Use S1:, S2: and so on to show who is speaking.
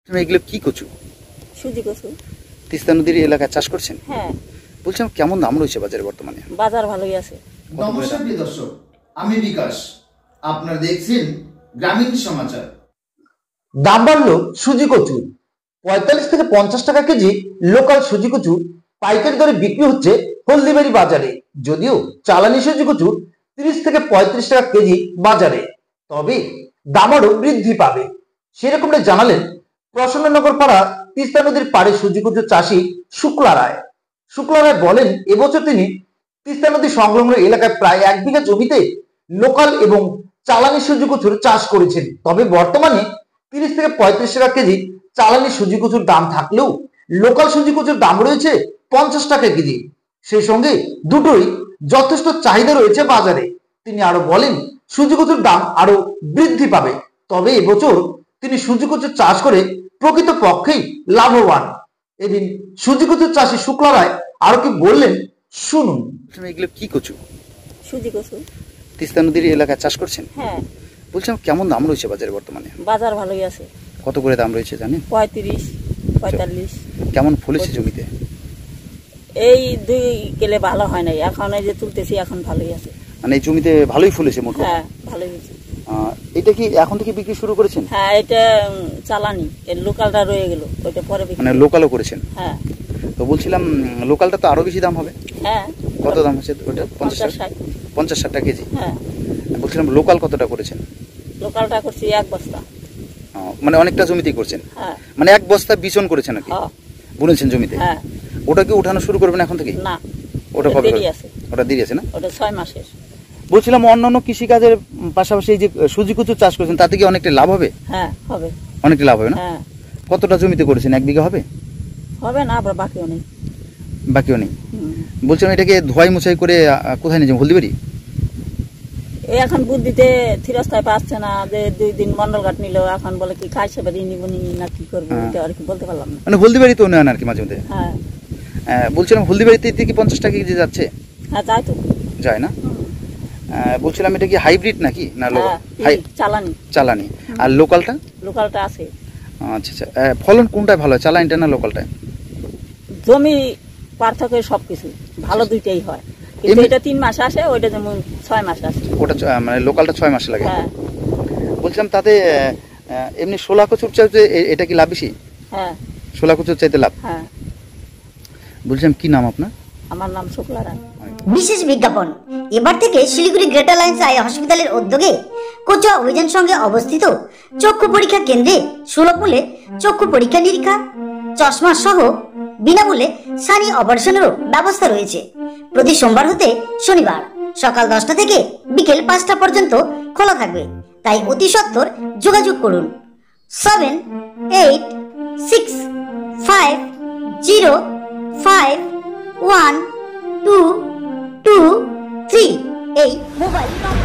S1: তুমি এগুলো কি কচু?
S2: সুজি কচু।
S1: তিস্তা নদীর এলাকায় চাষ করছেন?
S2: হ্যাঁ।
S1: বলছিলাম কেমন দাম রয়েছে বাজারে বর্তমানে?
S2: বাজার ভালোই আছে।
S3: নমস্কার প্রিয় দর্শক, আমি বিকাশ, আপনারা দেখছেন গ্রামীণ সমাচার।
S4: দাম বাড়লো সুজি কচু, 45 থেকে 50 টাকা কেজি লোকাল সুজি কচু পাইকারি দরে বিক্রি হচ্ছে হলদিবাড়ি বাজারে। যদিও চালানি সুজি কচু 30 থেকে 35 টাকা কেজি বাজারে, তবে দাম আরো বৃদ্ধি পাবে, সেরকমটা জানালেন প্রসন্ননগর পাড়া তিস্তা নদীর পাড়ে সুজি কচু চাষি শুক্লা রায়। শুক্লা রায় বলেন, এবছর তিনি তিস্তা নদী সংলগ্ন এলাকায় প্রায় 1 বিঘা জমিতে লোকাল এবং চালানি সুজি কচুর চাষ করেছেন। তবে বর্তমানে 30 থেকে 35 টাকা কেজি চালানি সুজি কচুর দাম থাকলেও লোকাল সুজি কচুর দাম রয়েছে 50 টাকা কেজি। সেই সঙ্গে দুটোই যথেষ্ট চাহিদা রয়েছে বাজারে। তিনি আরো বলেন, সুজি কচুর দাম আরো বৃদ্ধি পাবে, তবে এবছর তিনি সুজি কচু চাষ করে প্রকৃত পক্ষেই লাভবান। এদিন সুজি কচুর চাষি শুক্লা রায় আরো কি বললেন শুনুন।
S1: তুমি এগুলো কি কচু?
S2: সুজি কচু।
S1: তিস্তা নদীর এলাকায় চাষ করছেন?
S2: হ্যাঁ।
S1: বলছিলাম কেমন দাম রয়েছে বাজারে বর্তমানে?
S2: বাজার ভালোই আছে।
S1: কত করে দাম রয়েছে জানেন?
S2: 35, 45।
S1: কেমন ফলেছে জমিতে?
S2: এই 2 কেলে ভালো হয় নাই, এখন এই যে তুলতেছি এখন ভালোই আছে।
S1: মানে এই জমিতে ভালোই ফলেছে মোট?
S2: হ্যাঁ, ভালোই হয়েছে।
S1: এটা কি এখন থেকে বিক্রি শুরু করেছেন?
S2: হ্যাঁ, এটা চালানি, এর লোকালটা রয়ে গেল, ওইটা পরে বিক্রি।
S1: মানে লোকালও করেছেন?
S2: হ্যাঁ।
S1: তো বলছিলাম লোকালটা তো আরো বেশি দাম হবে?
S2: হ্যাঁ।
S1: কত দাম হচ্ছে ওটা? 50-60 টাকা কেজি?
S2: হ্যাঁ।
S1: বলছিলাম লোকাল কতটা করেছেন?
S2: লোকালটা করছি 1 বস্তা।
S1: মানে অনেকটা জমিতেই করছেন?
S2: হ্যাঁ।
S1: মানে 1 বস্তা বিচন করেছেন নাকি?
S2: হ্যাঁ।
S1: বুনেছেন জমিতে?
S2: হ্যাঁ।
S1: ওটা কি উঠানো শুরু করবেন এখন থেকে?
S2: না,
S1: ওটা কবে?
S2: দেরি আছে।
S1: ওটা দেরি আছে না?
S2: ওটা 6 মাসের।
S1: বলছিলাম অন্যান্য কৃষিকাজের পাশাপাশি এই যে সুজি কচু চাষ করেছেন তাতে কি অনেকটা লাভ হবে?
S2: হ্যাঁ, হবে।
S1: অনেকটা লাভ হবে না?
S2: হ্যাঁ।
S1: কতটা জমিতে করেছেন? 1 বিঘা হবে?
S2: হবে না, আবার বাকিও নেই।
S1: বাকিও নেই? বলছিলাম এটাকে ধোয়াই মোছাই করে কোথায় নিয়ে যাবেন? হলদিবাড়ি?
S2: এই এখন বুদ্ধিতে থিরস্থায় পাচ্ছে না, যে 2 দিন মন্ডলঘাট নিল, এখন বলে কি খাই সেবা দিয়ে নিব না কি করবো, এটা আর কি বলতে পারলাম না।
S1: মানে হলদিবাড়ি তো নেন আর কি মাঝে মধ্যে?
S2: হ্যাঁ।
S1: বলছিলাম হলদিবাড়িতে কি 50 টাকা কেজি যাচ্ছে?
S2: হ্যাঁ, যাই তো।
S1: যায় না? বলছিলাম এটা কি হাইব্রিড নাকি না
S2: চালানি?
S1: চালানি। আর লোকালটা?
S2: লোকালটা আছে।
S1: আচ্ছা আচ্ছা। ফলন কোনটায় ভালো হয়, চালানিটা না লোকালটায়?
S2: জমি পার্থক্য সবকিছু ভালো, দুইটাই হয়, কিন্তু এটা 3 মাস আসে, ওইটা যেমন 6 মাস আসে।
S1: ওটা মানে লোকালটা 6 মাস লাগে?
S2: হ্যাঁ।
S1: বলছিলাম তাতে এমনি শোলা কচুর চাইতে এটা কি লাভ বেশি?
S2: হ্যাঁ।
S1: শোলা কচুর চাইতে লাভ?
S2: হ্যাঁ।
S1: বলছিলাম কি নাম আপনার?
S2: আমার নাম শুক্লা রায়।
S5: বিশেষ বিজ্ঞাপন, এবার থেকে শিলিগুড়ি গ্রেটার লাইন্স আই হসপিটালের উদ্যোগে কোচুয়া অভিযান সঙ্গে অবস্থিত চক্ষু পরীক্ষা কেন্দ্রে সুলভ মূল্যে চক্ষু পরীক্ষা নিরীক্ষা, চশমা সহ বিনামূল্যে সানি অপারেশনেরও ব্যবস্থা রয়েছে। প্রতি সোমবার হতে শনিবার সকাল 10টা থেকে বিকেল 5টা পর্যন্ত খোলা থাকবে, তাই অতি সত্বর যোগাযোগ করুন 7865051223 এই মোবাইল নম্বর।